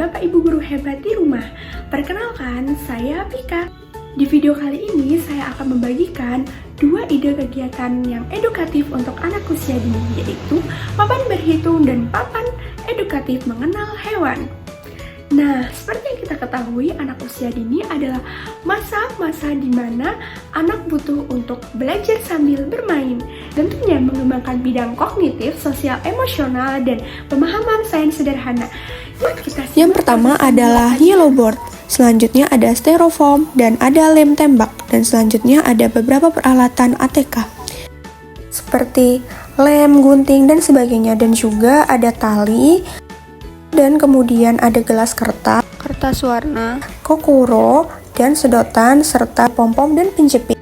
Bapak Ibu guru hebat di rumah. Perkenalkan, saya Pika. Di video kali ini saya akan membagikan 2 ide kegiatan yang edukatif untuk anak usia dini, yaitu papan berhitung dan papan edukatif mengenal hewan. Nah, seperti yang kita ketahui, anak usia dini adalah masa-masa di mana anak butuh untuk belajar sambil bermain. Tentunya mengembangkan bidang kognitif, sosial, emosional, dan pemahaman sains sederhana. Yang pertama adalah yellow board, selanjutnya ada styrofoam, dan ada lem tembak, dan selanjutnya ada beberapa peralatan ATK seperti lem, gunting, dan sebagainya, dan juga ada tali, dan kemudian ada gelas kertas warna, kokoro, dan sedotan, serta pom-pom dan penjepit.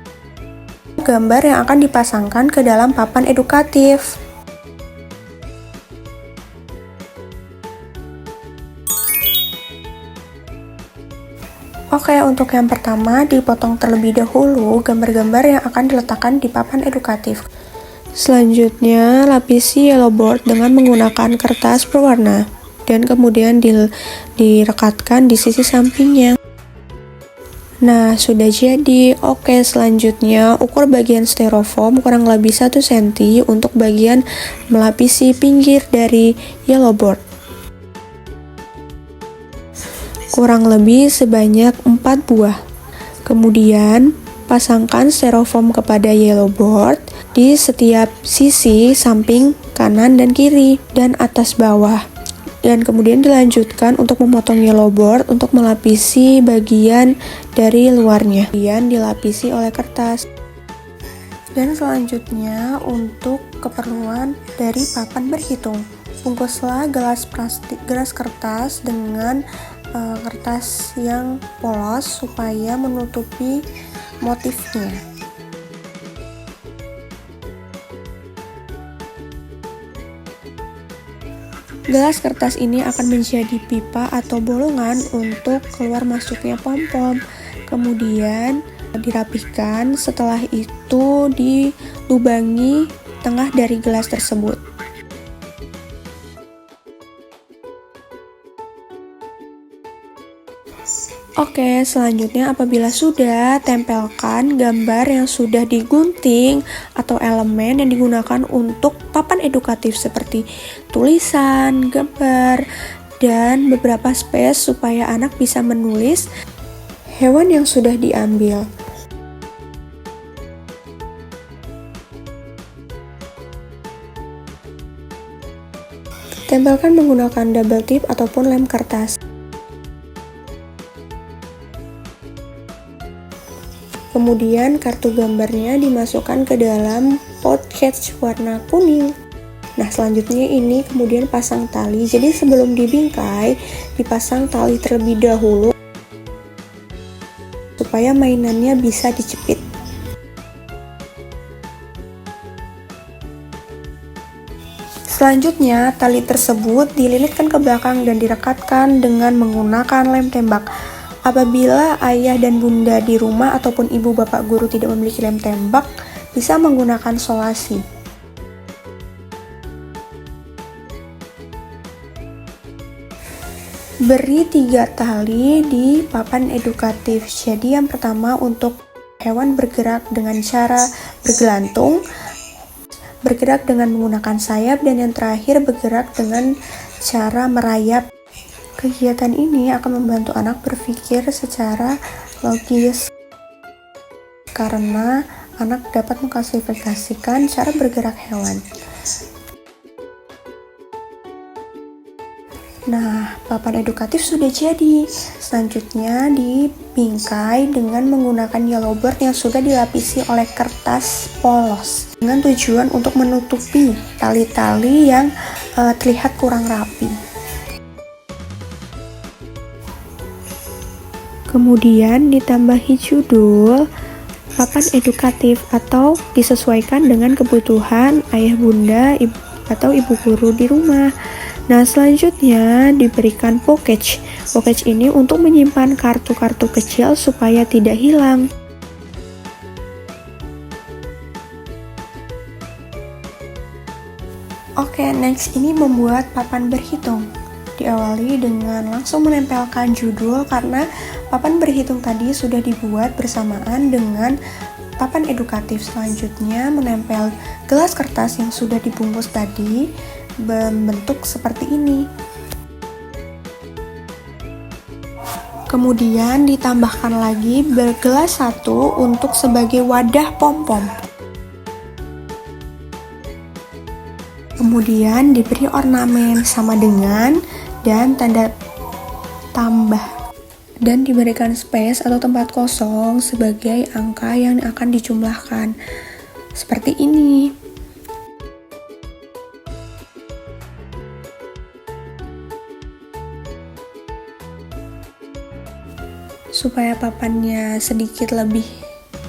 Gambar yang akan dipasangkan ke dalam papan edukatif. Oke, untuk yang pertama dipotong terlebih dahulu gambar-gambar yang akan diletakkan di papan edukatif. Selanjutnya, lapisi yellow board dengan menggunakan kertas berwarna dan kemudian direkatkan di sisi sampingnya. Nah, sudah jadi. Oke, selanjutnya ukur bagian styrofoam kurang lebih 1 cm untuk bagian melapisi pinggir dari yellow board. Kurang lebih sebanyak 4 buah. Kemudian, pasangkan styrofoam kepada yellow board di setiap sisi samping kanan dan kiri dan atas bawah. Dan kemudian dilanjutkan untuk memotong yellow board untuk melapisi bagian dari luarnya. Kemudian dilapisi oleh kertas. Dan selanjutnya untuk keperluan dari papan berhitung. Bungkuslah gelas kertas dengan kertas yang polos supaya menutupi motifnya. Gelas kertas ini akan menjadi pipa atau bolongan untuk keluar masuknya pom-pom. Kemudian dirapihkan, setelah itu dilubangi tengah dari gelas tersebut. Oke, selanjutnya apabila sudah, tempelkan gambar yang sudah digunting atau elemen yang digunakan untuk papan edukatif seperti tulisan, gambar, dan beberapa space supaya anak bisa menulis hewan yang sudah diambil. Tempelkan menggunakan double tip ataupun lem kertas. Kemudian kartu gambarnya dimasukkan ke dalam pouch warna kuning. Nah, selanjutnya ini kemudian pasang tali. Jadi sebelum dibingkai, dipasang tali terlebih dahulu supaya mainannya bisa dicepit. Selanjutnya, tali tersebut dililitkan ke belakang dan direkatkan dengan menggunakan lem tembak. Apabila ayah dan bunda di rumah ataupun ibu bapak guru tidak memiliki lem tembak, bisa menggunakan solasi. Beri 3 tali di papan edukatif. Jadi yang pertama untuk hewan bergerak dengan cara bergelantung, bergerak dengan menggunakan sayap, dan yang terakhir bergerak dengan cara merayap. Kegiatan ini akan membantu anak berpikir secara logis karena anak dapat mengklasifikasikan cara bergerak hewan. Nah, papan edukatif sudah jadi. Selanjutnya dibingkai dengan menggunakan yellow board yang sudah dilapisi oleh kertas polos dengan tujuan untuk menutupi tali-tali yang terlihat kurang rapi. Kemudian ditambahi judul papan edukatif atau disesuaikan dengan kebutuhan ayah bunda atau ibu guru di rumah. Nah, selanjutnya diberikan package. Package ini untuk menyimpan kartu-kartu kecil supaya tidak hilang. Oke, next ini membuat papan berhitung. Di diawali dengan langsung menempelkan judul karena papan berhitung tadi sudah dibuat bersamaan dengan papan edukatif. Selanjutnya menempel gelas kertas yang sudah dibungkus tadi berbentuk seperti ini. Kemudian ditambahkan lagi bergelas satu untuk sebagai wadah pom-pom. Kemudian diberi ornamen sama dengan dan tanda tambah. Dan diberikan space atau tempat kosong sebagai angka yang akan dijumlahkan. Seperti ini. Supaya papannya sedikit lebih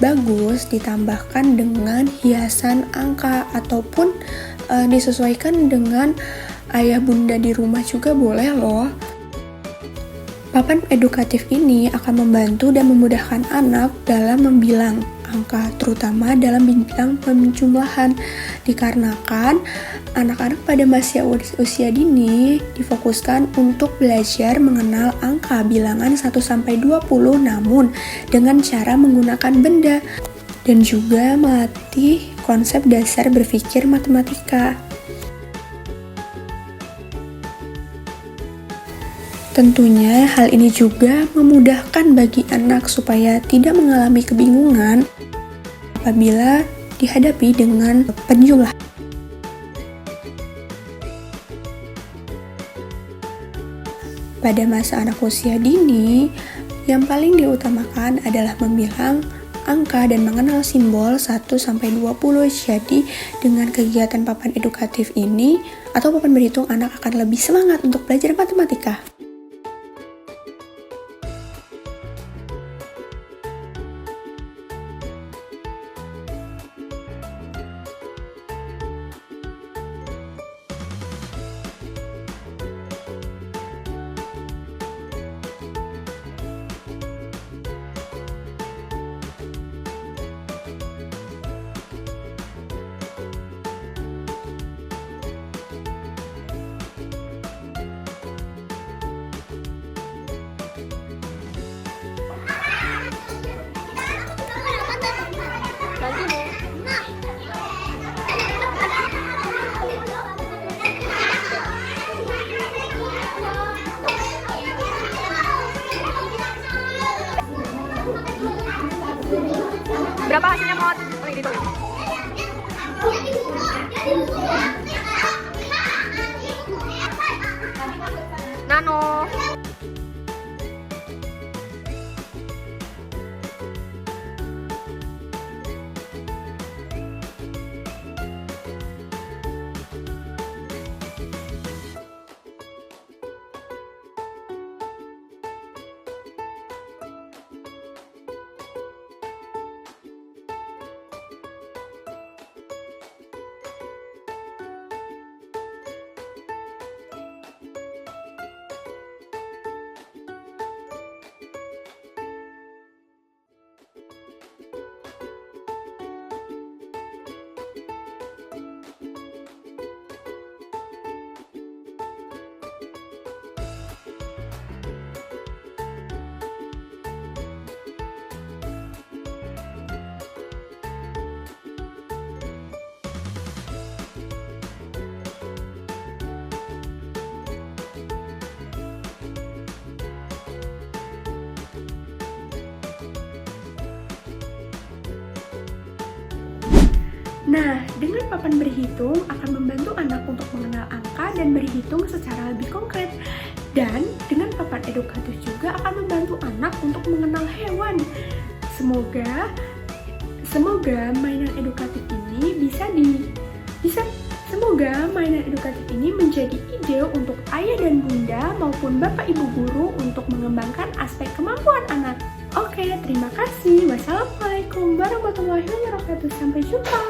bagus, ditambahkan dengan hiasan angka ataupun disesuaikan dengan ayah bunda di rumah juga boleh loh. Papan edukatif ini akan membantu dan memudahkan anak dalam membilang angka, terutama dalam bidang penjumlahan, dikarenakan anak-anak pada masa usia dini difokuskan untuk belajar mengenal angka bilangan 1-20 namun dengan cara menggunakan benda dan juga melatih konsep dasar berpikir matematika. Tentunya hal ini juga memudahkan bagi anak supaya tidak mengalami kebingungan apabila dihadapi dengan penjumlahan. Pada masa anak usia dini, yang paling diutamakan adalah membilang angka dan mengenal simbol 1-20. Jadi dengan kegiatan papan edukatif ini atau papan berhitung, anak akan lebih semangat untuk belajar matematika. Berapa hasilnya mau? Oh, ini tuh. Nano. Nah, dengan papan berhitung akan membantu anak untuk mengenal angka dan berhitung secara lebih konkret. Dan dengan papan edukatif juga akan membantu anak untuk mengenal hewan. Semoga mainan edukatif ini Semoga mainan edukatif ini menjadi ide untuk ayah dan bunda maupun bapak ibu guru untuk mengembangkan aspek kemampuan anak. Oke, terima kasih. Wassalamualaikum warahmatullahi wabarakatuh. Sampai jumpa.